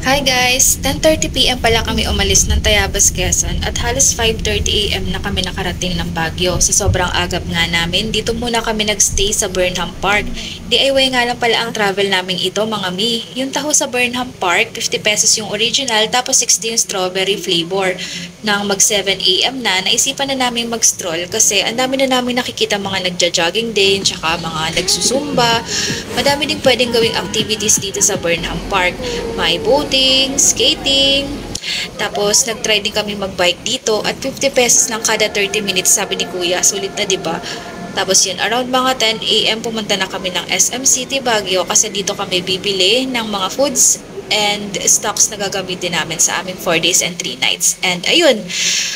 Hi guys! 10:30 p.m. pala kami umalis ng Tayabas, Quezon at halos 5:30 a.m. na kami nakarating ng Baguio. Sa sobrang agap nga namin, dito muna kami nagstay sa Burnham Park. DIY nga lang pala ang travel namin ito mga mi. Yung taho sa Burnham Park, 50 pesos yung original tapos 60 yung strawberry flavor. Nang mag 7 a.m. na, naisipan na namin mag-stroll kasi ang dami na namin nakikita mga nagja-jogging din, tsaka mga nagsusumba. Madami din pwedeng gawing activities dito sa Burnham Park. May boating, skating. Tapos, nag-try din kami mag-bike dito at 50 pesos lang kada 30 minutes, sabi ni Kuya. Sulit na, di ba? Tapos yun, around mga 10 a.m. pumunta na kami ng SM City Baguio kasi dito kami bibili ng mga foods and stocks na gagamitin namin sa aming 4 days and 3 nights. And ayun,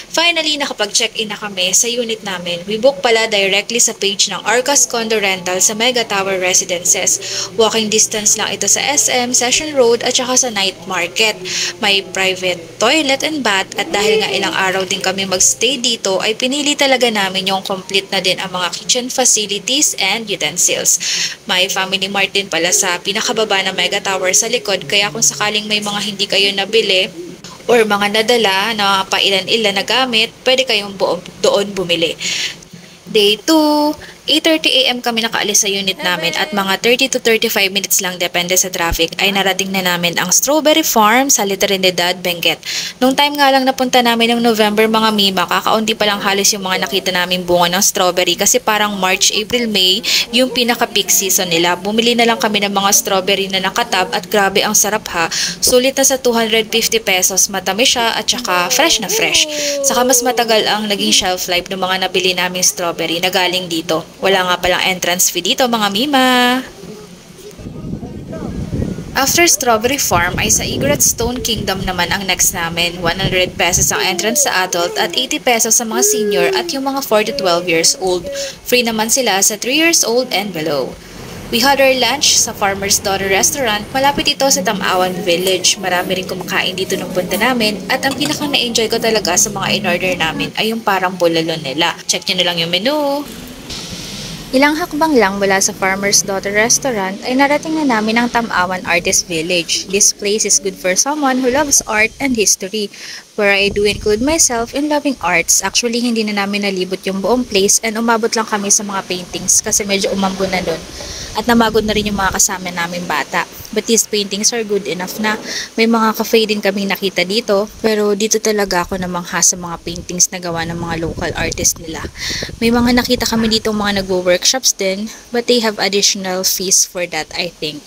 finally nakapag-check-in na kami sa unit namin. We book pala directly sa page ng Arcas Condo Rental sa Mega Tower Residences. Walking distance lang ito sa SM, Session Road at saka sa night market. May private toilet and bath at dahil nga ilang araw din kami magstay dito ay pinili talaga namin yung complete na din ang mga kitchen facilities and utensils. May Family Mart din pala sa pinakababa ng Mega Tower sa likod kaya kung sakaling may mga hindi kayo nabili or mga nadala na pailan-ilan na gamit, pwede kayong doon bumili. Day 2, 8:30 a.m. kami nakaalis sa unit namin at mga 30 to 35 minutes lang depende sa traffic ay narating na namin ang Strawberry Farm sa Trinidad, Benguet. Nung time nga lang napunta namin ng November mga mima, kakaunti pa lang halos yung mga nakita namin bunga ng strawberry kasi parang March, April, May yung pinaka-peak season nila. Bumili na lang kami ng mga strawberry na nakatab at grabe ang sarap ha. Sulit na sa 250 pesos, matamis siya at saka fresh na fresh. Saka mas matagal ang naging shelf life ng mga nabili naming strawberry na galing dito. Wala nga palang entrance fee dito mga mima. After Strawberry Farm ay sa Igorot Stone Kingdom naman ang next namin. 100 pesos ang entrance sa adult at 80 pesos sa mga senior at yung mga 4 to 12 years old. Free naman sila sa 3 years old and below. We had our lunch sa Farmer's Daughter Restaurant. Malapit ito sa Tamawan Village. Marami rin kumakain dito ng punta namin at ang pinaka na-enjoy ko talaga sa mga in-order namin ay yung parang bulalo nila. Check nyo na lang yung menu. Ilang hakbang lang mula sa Farmer's Daughter Restaurant ay narating na namin ang Tamawan Artist Village. This place is good for someone who loves art and history, where I do include myself in loving arts. Actually, hindi na namin nalibot yung buong place and umabot lang kami sa mga paintings kasi medyo umambo na doon. At namagod na rin yung mga kasama namin bata. But these paintings are good enough na. May mga cafe din kaming nakita dito, pero dito talaga ako namangha sa mga paintings na gawa ng mga local artist nila. May mga nakita kami dito mga nagwo-workshops din, but they have additional fees for that, I think.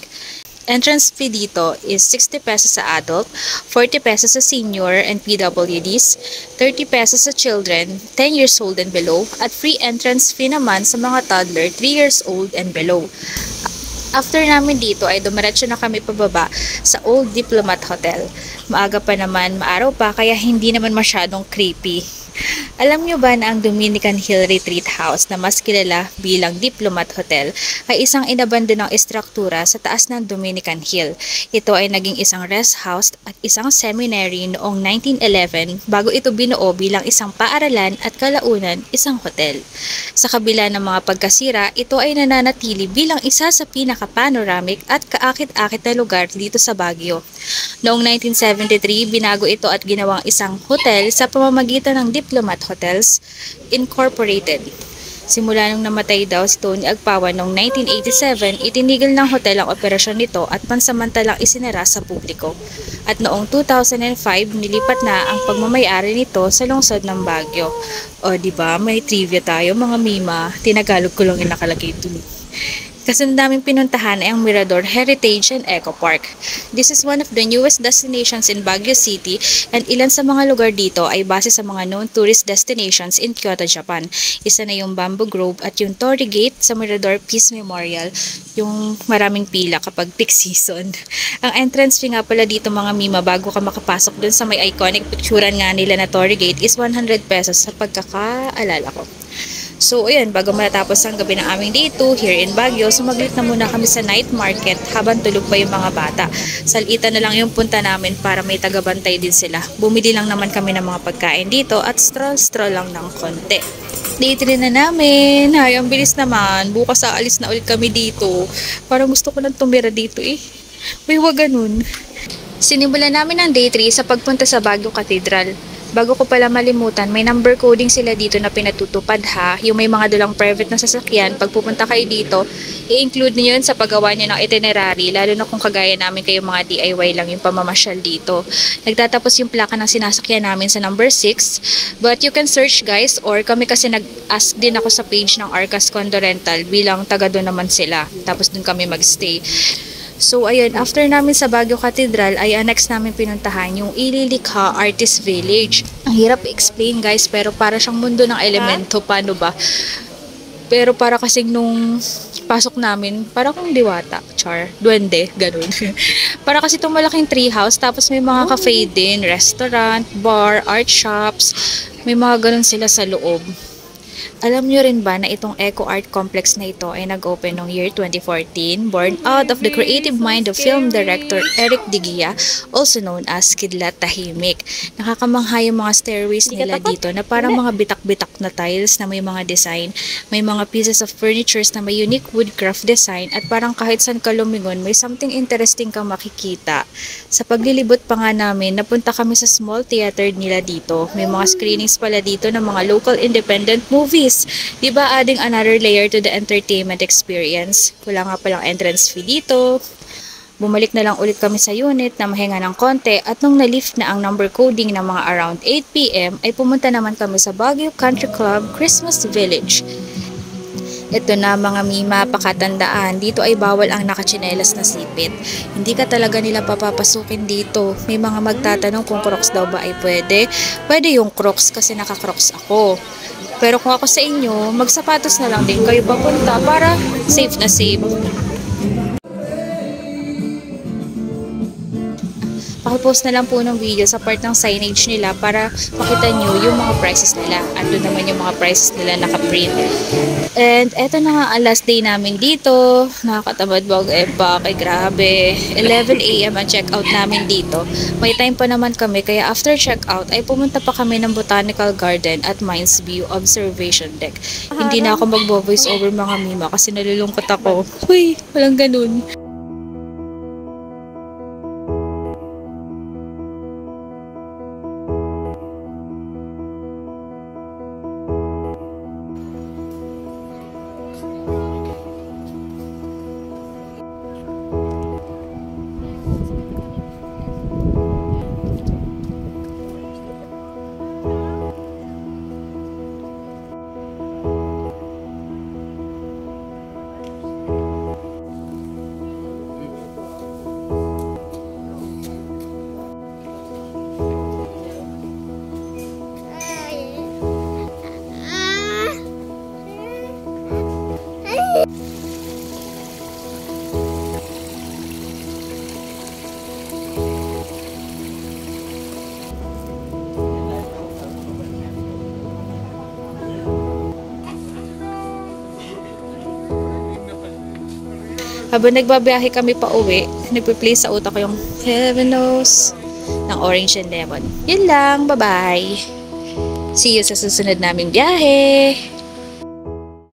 Entrance fee dito is 60 pesos sa adult, 40 pesos sa senior and PWDs, 30 pesos sa children, 10 years old and below, at free entrance fee naman sa mga toddler, 3 years old and below. After namin dito ay dumiretso na kami pababa sa Old Diplomat Hotel. Maaga pa naman, maaraw pa, kaya hindi naman masyadong creepy. Alam nyo ba na ang Dominican Hill Retreat House na mas kilala bilang Diplomat Hotel ay isang inabandonang istruktura sa taas ng Dominican Hill. Ito ay naging isang rest house at isang seminary noong 1911 bago ito binuo bilang isang paaralan at kalaunan isang hotel. Sa kabila ng mga pagkasira, ito ay nananatili bilang isa sa pinaka-panoramic at kaakit-akit na lugar dito sa Baguio. Noong 1973, binago ito at ginawang isang hotel sa pamamagitan ng Diplomat Hotels Incorporated. Simula nung namatay daw si Tony Agpawan noong 1987, itinigil ng hotel ang operasyon nito at pansamantalang isinara sa publiko. At noong 2005, nilipat na ang pagmamayari nito sa lungsod ng Baguio. O diba, may trivia tayo mga mima. Tinagalog ko lang yung nakalagay dun. Kasunod naming pinuntahan ay ang Mirador Heritage and Eco Park. This is one of the newest destinations in Baguio City and ilan sa mga lugar dito ay base sa mga known tourist destinations in Kyoto, Japan. Isa na yung Bamboo Grove at yung Torii Gate sa Mirador Peace Memorial, yung maraming pila kapag peak season. Ang entrance fee nga pala dito mga mima bago ka makapasok dun sa may iconic picturean nga nila na Torii Gate is 100 pesos sa pagkakaalala ko. So, ayan, bago matapos ang gabi ng aming day 2 here in Baguio, sumaglit na muna kami sa night market habang tulog pa yung mga bata. Salitan na lang yung punta namin para may tagabantay din sila. Bumili lang naman kami ng mga pagkain dito at stroll-stroll lang ng konti. Day 3 na namin. Ay, ang bilis naman. Bukas aalis na ulit kami dito. Parang gusto ko nang tumira dito eh. Uy, wag ganun. Sinimulan namin ang day 3 sa pagpunta sa Baguio Cathedral. Bago ko pala malimutan, may number coding sila dito na pinatutupad ha. Yung may mga dalang private na sasakyan, pag pupunta kayo dito, i-include niyo yun sa paggawa niyo ng itinerary, lalo na kung kagaya namin kayo mga DIY lang yung pamamasyal dito. Nagtatapos yung plaka ng sinasakyan namin sa number 6, but you can search guys, or kami kasi nag-ask din ako sa page ng Arcas Condo Rental bilang taga doon naman sila. Tapos doon kami magstay. So, ayun, after namin sa Baguio Cathedral, ay next namin pinuntahan yung Ililikha Artist Village. Ang hirap i-explain guys, pero para siyang mundo ng elemento, paano ba? Pero para kasing nung pasok namin, para kung diwata, char, duwende, ganun. Para kasi itong malaking tree house, tapos may mga cafe din, restaurant, bar, art shops, may mga ganun sila sa loob. Alam nyo rin ba na itong Eco Art Complex na ito ay nag-open noong year 2014, born out of the creative mind of film director Eric Digia, also known as Kidlat Tahimik. Nakakamangha yung mga stairways nila dito na parang mga bitak-bitak na tiles na may mga design, may mga pieces of furnitures na may unique woodcraft design, at parang kahit saan ka lumingon, may something interesting kang makikita. Sa paglilibot pa nga namin, napunta kami sa small theater nila dito. May mga screenings pala dito ng mga local independent movies. Diba, adding another layer to the entertainment experience. Wala nga palang entrance fee dito. Bumalik na lang ulit kami sa unit na mahinga ng konti, at nung na-lift na ang number coding ng mga around 8 PM ay pumunta naman kami sa Baguio Country Club Christmas Village. Ito na mga mima, pakatandaan, dito ay bawal ang nakatsinelas na sipit. Hindi ka talaga nila papapasukin dito. May mga magtatanong kung Crocs daw ba ay pwede. Pwede yung Crocs kasi naka-Crocs ako. Pero kung ako sa inyo, magsapatos na lang din kayo papunta para safe na safe. Pakipost na lang po ng video sa part ng signage nila para makita nyo yung mga prices nila. At doon naman yung mga prices nila naka-print. And eto na nga ang last day namin dito. Nakakatamad mag-empake, grabe. 11 AM ang check-out namin dito. May time pa naman kami, kaya after check-out ay pumunta pa kami ng Botanical Garden at Mines View Observation Deck. Hindi na ako magbo-voice over mga mima kasi nalulungkot ako. Uy, walang ganun. Habang nagbabiyahe kami pa uwi, nagpe-play sa utak ko yung Heaven Knows ng Orange and Lemon. Yun lang, bye-bye! See you sa susunod naming biyahe!